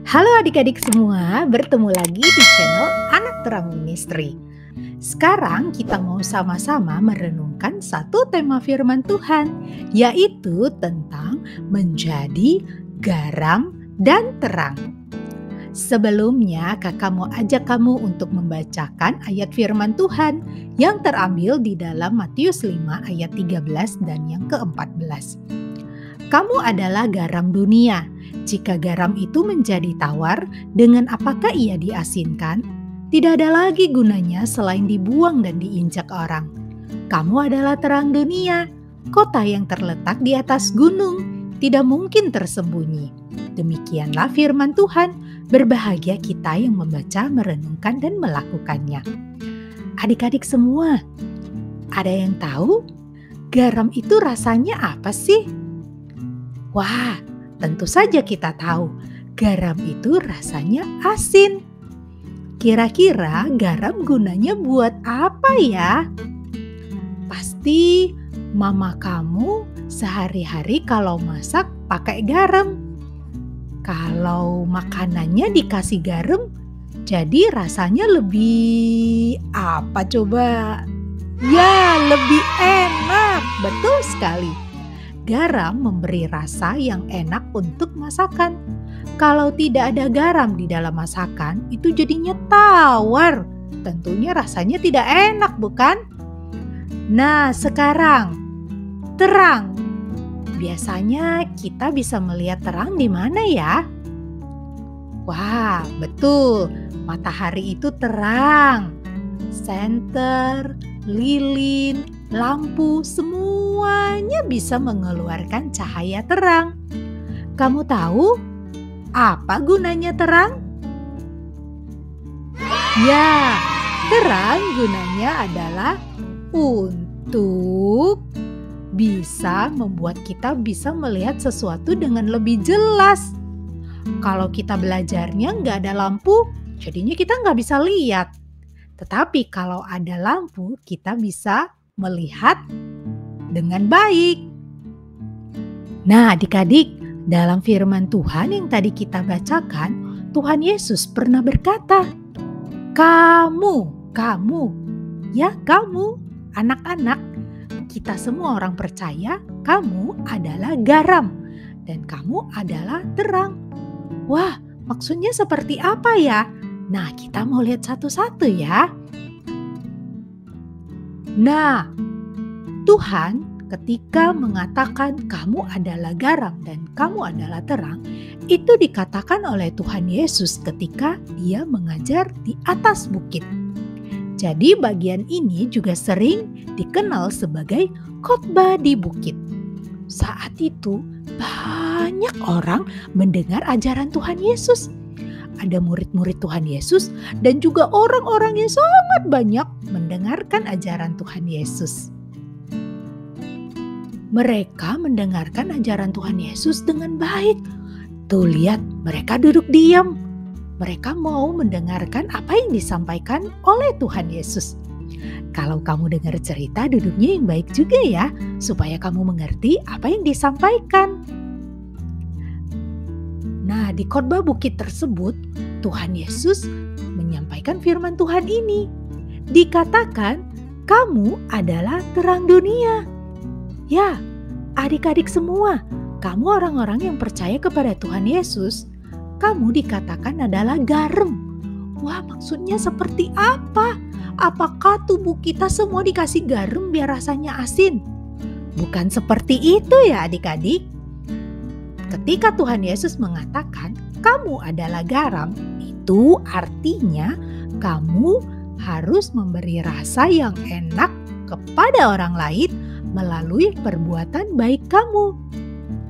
Halo adik-adik semua, bertemu lagi di channel Anak Terang Ministry. Sekarang kita mau sama-sama merenungkan satu tema firman Tuhan, yaitu tentang menjadi garam dan terang. Sebelumnya kakak mau ajak kamu untuk membacakan ayat firman Tuhan yang terambil di dalam Matius 5 ayat 13 dan yang ke-14. Kamu adalah garam dunia. Jika garam itu menjadi tawar, dengan apakah ia diasinkan? Tidak ada lagi gunanya selain dibuang dan diinjak orang. Kamu adalah terang dunia, kota yang terletak di atas gunung, tidak mungkin tersembunyi. Demikianlah firman Tuhan, berbahagia kita yang membaca, merenungkan, dan melakukannya. Adik-adik semua, ada yang tahu garam itu rasanya apa sih? Wah, tentu saja kita tahu, garam itu rasanya asin. Kira-kira garam gunanya buat apa ya? Pasti mama kamu sehari-hari kalau masak pakai garam. Kalau makanannya dikasih garam, jadi rasanya lebih apa coba? Ya, lebih enak. Betul sekali. Garam memberi rasa yang enak untuk masakan. Kalau tidak ada garam di dalam masakan, itu jadinya tawar. Tentunya rasanya tidak enak, bukan? Nah, sekarang terang. Biasanya kita bisa melihat terang di mana ya? Wah, betul. Matahari itu terang. Senter, lilin, lampu, semuanya bisa mengeluarkan cahaya terang. Kamu tahu apa gunanya terang? Ya, terang gunanya adalah untuk bisa membuat kita bisa melihat sesuatu dengan lebih jelas. Kalau kita belajarnya nggak ada lampu, jadinya kita nggak bisa lihat. Tetapi kalau ada lampu, kita bisa melihat dengan baik. Nah, adik-adik, dalam firman Tuhan yang tadi kita bacakan, Tuhan Yesus pernah berkata, kamu, anak-anak, kita semua orang percaya kamu adalah garam dan kamu adalah terang. Wah, maksudnya seperti apa ya? Nah, kita mau lihat satu-satu ya. Nah, Tuhan ketika mengatakan kamu adalah garam dan kamu adalah terang, itu dikatakan oleh Tuhan Yesus ketika dia mengajar di atas bukit. Jadi bagian ini juga sering dikenal sebagai khotbah di bukit. Saat itu banyak orang mendengar ajaran Tuhan Yesus. Ada murid-murid Tuhan Yesus dan juga orang-orang yang sangat banyak mendengarkan ajaran Tuhan Yesus. Mereka mendengarkan ajaran Tuhan Yesus dengan baik. Tuh lihat, mereka duduk diam. Mereka mau mendengarkan apa yang disampaikan oleh Tuhan Yesus. Kalau kamu dengar cerita, duduknya yang baik juga ya, supaya kamu mengerti apa yang disampaikan. Nah, di khotbah bukit tersebut, Tuhan Yesus menyampaikan firman Tuhan ini. Dikatakan, kamu adalah terang dunia. Ya, adik-adik semua, kamu orang-orang yang percaya kepada Tuhan Yesus, kamu dikatakan adalah garam. Wah, maksudnya seperti apa? Apakah tubuh kita semua dikasih garam biar rasanya asin? Bukan seperti itu ya adik-adik. Ketika Tuhan Yesus mengatakan kamu adalah garam, itu artinya kamu harus memberi rasa yang enak kepada orang lain melalui perbuatan baik kamu.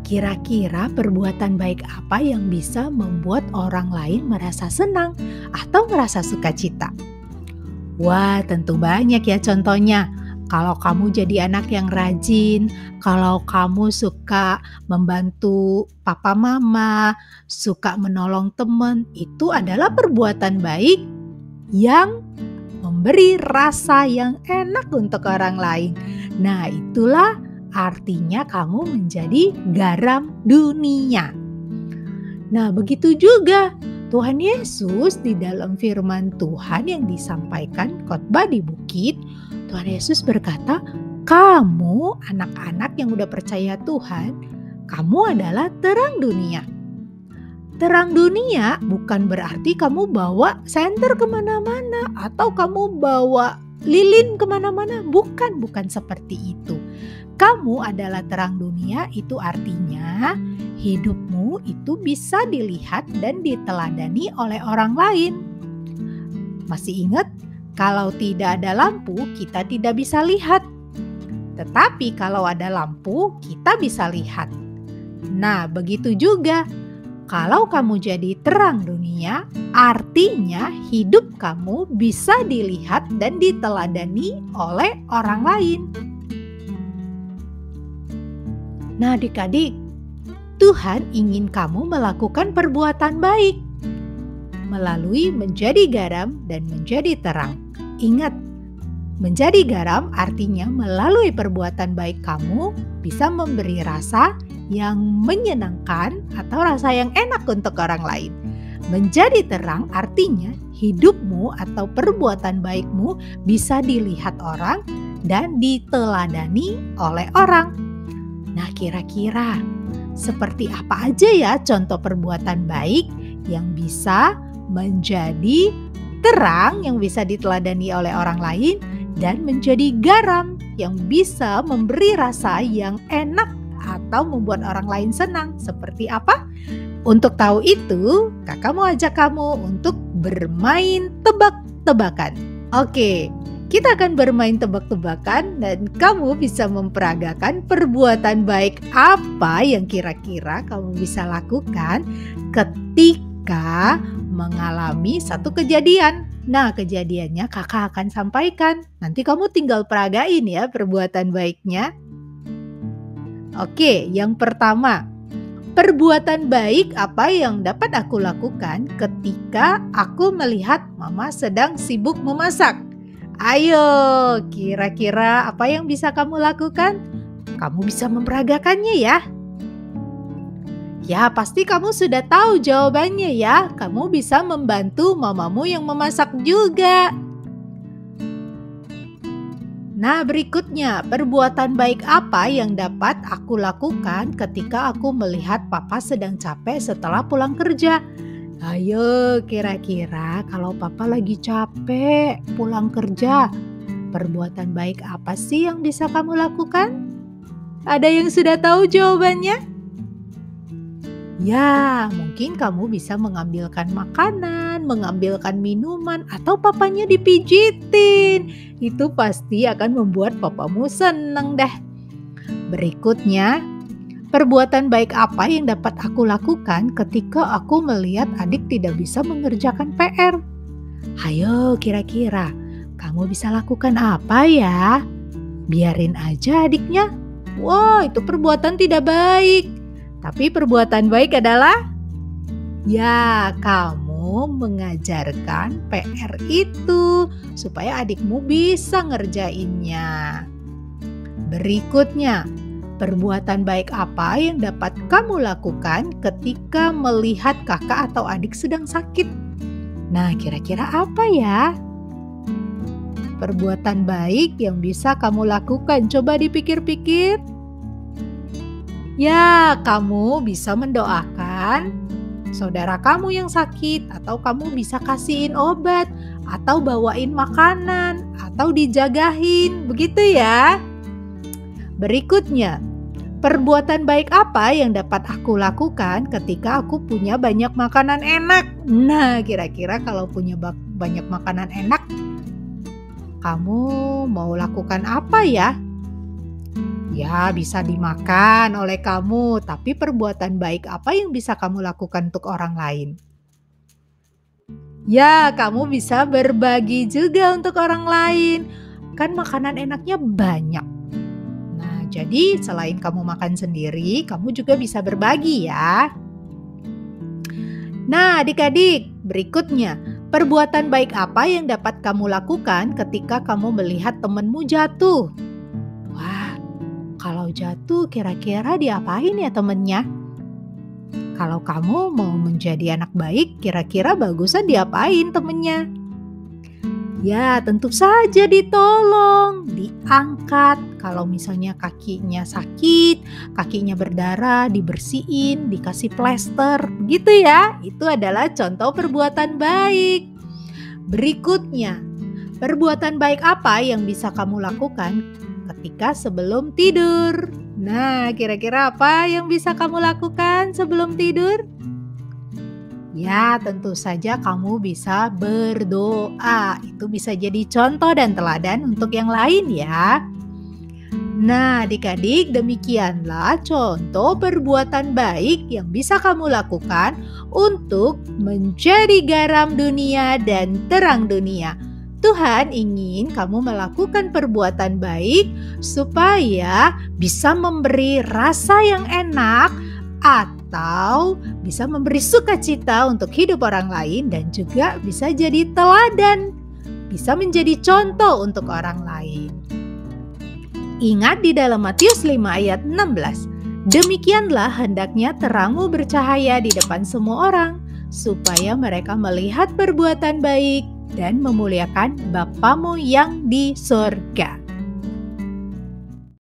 Kira-kira perbuatan baik apa yang bisa membuat orang lain merasa senang atau merasa sukacita? Wah, tentu banyak ya contohnya. Kalau kamu jadi anak yang rajin, kalau kamu suka membantu papa mama, suka menolong teman, itu adalah perbuatan baik yang memberi rasa yang enak untuk orang lain. Nah, itulah artinya kamu menjadi garam dunia. Nah, begitu juga Tuhan Yesus di dalam firman Tuhan yang disampaikan khotbah di bukit, Tuhan Yesus berkata, "Kamu anak-anak yang udah percaya Tuhan, kamu adalah terang dunia." Terang dunia bukan berarti kamu bawa senter kemana-mana atau kamu bawa lilin kemana-mana. Bukan seperti itu. Kamu adalah terang dunia, itu artinya hidupmu itu bisa dilihat dan diteladani oleh orang lain. Masih ingat? Kalau tidak ada lampu, kita tidak bisa lihat. Tetapi kalau ada lampu, kita bisa lihat. Nah, begitu juga. Kalau kamu jadi terang dunia, artinya hidup kamu bisa dilihat dan diteladani oleh orang lain. Nah, adik-adik, Tuhan ingin kamu melakukan perbuatan baik melalui menjadi garam dan menjadi terang. Ingat, menjadi garam artinya melalui perbuatan baik kamu bisa memberi rasa yang menyenangkan atau rasa yang enak untuk orang lain. Menjadi terang artinya hidupmu atau perbuatan baikmu bisa dilihat orang dan diteladani oleh orang. Nah, kira-kira seperti apa aja ya contoh perbuatan baik yang bisa menjadi terang yang bisa diteladani oleh orang lain dan menjadi garam yang bisa memberi rasa yang enak atau membuat orang lain senang. Seperti apa? Untuk tahu itu, kakak mau ajak kamu untuk bermain tebak-tebakan. Oke, kita akan bermain tebak-tebakan dan kamu bisa memperagakan perbuatan baik apa yang kira-kira kamu bisa lakukan ketika mengalami satu kejadian. Nah, kejadiannya kakak akan sampaikan. Nanti kamu tinggal peragain ya perbuatan baiknya. Oke, yang pertama, perbuatan baik apa yang dapat aku lakukan ketika aku melihat mama sedang sibuk memasak? Ayo, kira-kira apa yang bisa kamu lakukan? Kamu bisa memperagakannya ya. Ya, pasti kamu sudah tahu jawabannya ya. Kamu bisa membantu mamamu yang memasak juga. Nah, berikutnya, perbuatan baik apa yang dapat aku lakukan ketika aku melihat papa sedang capek setelah pulang kerja? Ayo, kira-kira kalau papa lagi capek pulang kerja, perbuatan baik apa sih yang bisa kamu lakukan? Ada yang sudah tahu jawabannya? Ya, mungkin kamu bisa mengambilkan makanan, mengambilkan minuman, atau papanya dipijitin. Itu pasti akan membuat papamu senang deh. Berikutnya, perbuatan baik apa yang dapat aku lakukan ketika aku melihat adik tidak bisa mengerjakan PR? Ayo, kira-kira kamu bisa lakukan apa ya? Biarin aja adiknya. Wah, itu perbuatan tidak baik. Tapi perbuatan baik adalah, ya, kamu mengajarkan PR itu supaya adikmu bisa ngerjainnya. Berikutnya, perbuatan baik apa yang dapat kamu lakukan ketika melihat kakak atau adik sedang sakit? Nah, kira-kira apa ya? Perbuatan baik yang bisa kamu lakukan, coba dipikir-pikir. Ya, kamu bisa mendoakan saudara kamu yang sakit, atau kamu bisa kasihin obat, atau bawain makanan, atau dijagain, begitu ya. Berikutnya, perbuatan baik apa yang dapat aku lakukan ketika aku punya banyak makanan enak? Nah, kira-kira kalau punya banyak makanan enak, kamu mau lakukan apa ya? Ya, bisa dimakan oleh kamu, tapi perbuatan baik apa yang bisa kamu lakukan untuk orang lain? Ya, kamu bisa berbagi juga untuk orang lain. Kan makanan enaknya banyak. Nah, jadi selain kamu makan sendiri, kamu juga bisa berbagi ya. Nah, adik-adik, berikutnya, perbuatan baik apa yang dapat kamu lakukan ketika kamu melihat temanmu jatuh? Kalau jatuh kira-kira diapain ya temennya? Kalau kamu mau menjadi anak baik, kira-kira bagusan diapain temennya? Ya, tentu saja ditolong, diangkat. Kalau misalnya kakinya sakit, kakinya berdarah, dibersihin, dikasih plester, gitu ya. Itu adalah contoh perbuatan baik. Berikutnya, perbuatan baik apa yang bisa kamu lakukan ketika sebelum tidur? Nah, kira-kira apa yang bisa kamu lakukan sebelum tidur? Ya, tentu saja kamu bisa berdoa. Itu bisa jadi contoh dan teladan untuk yang lain ya. Nah, adik-adik, demikianlah contoh perbuatan baik yang bisa kamu lakukan untuk menjadi garam dunia dan terang dunia. Tuhan ingin kamu melakukan perbuatan baik supaya bisa memberi rasa yang enak atau bisa memberi sukacita untuk hidup orang lain dan juga bisa jadi teladan, bisa menjadi contoh untuk orang lain. Ingat di dalam Matius 5 ayat 16, demikianlah hendaknya terangmu bercahaya di depan semua orang, supaya mereka melihat perbuatan baik dan memuliakan Bapamu yang di surga.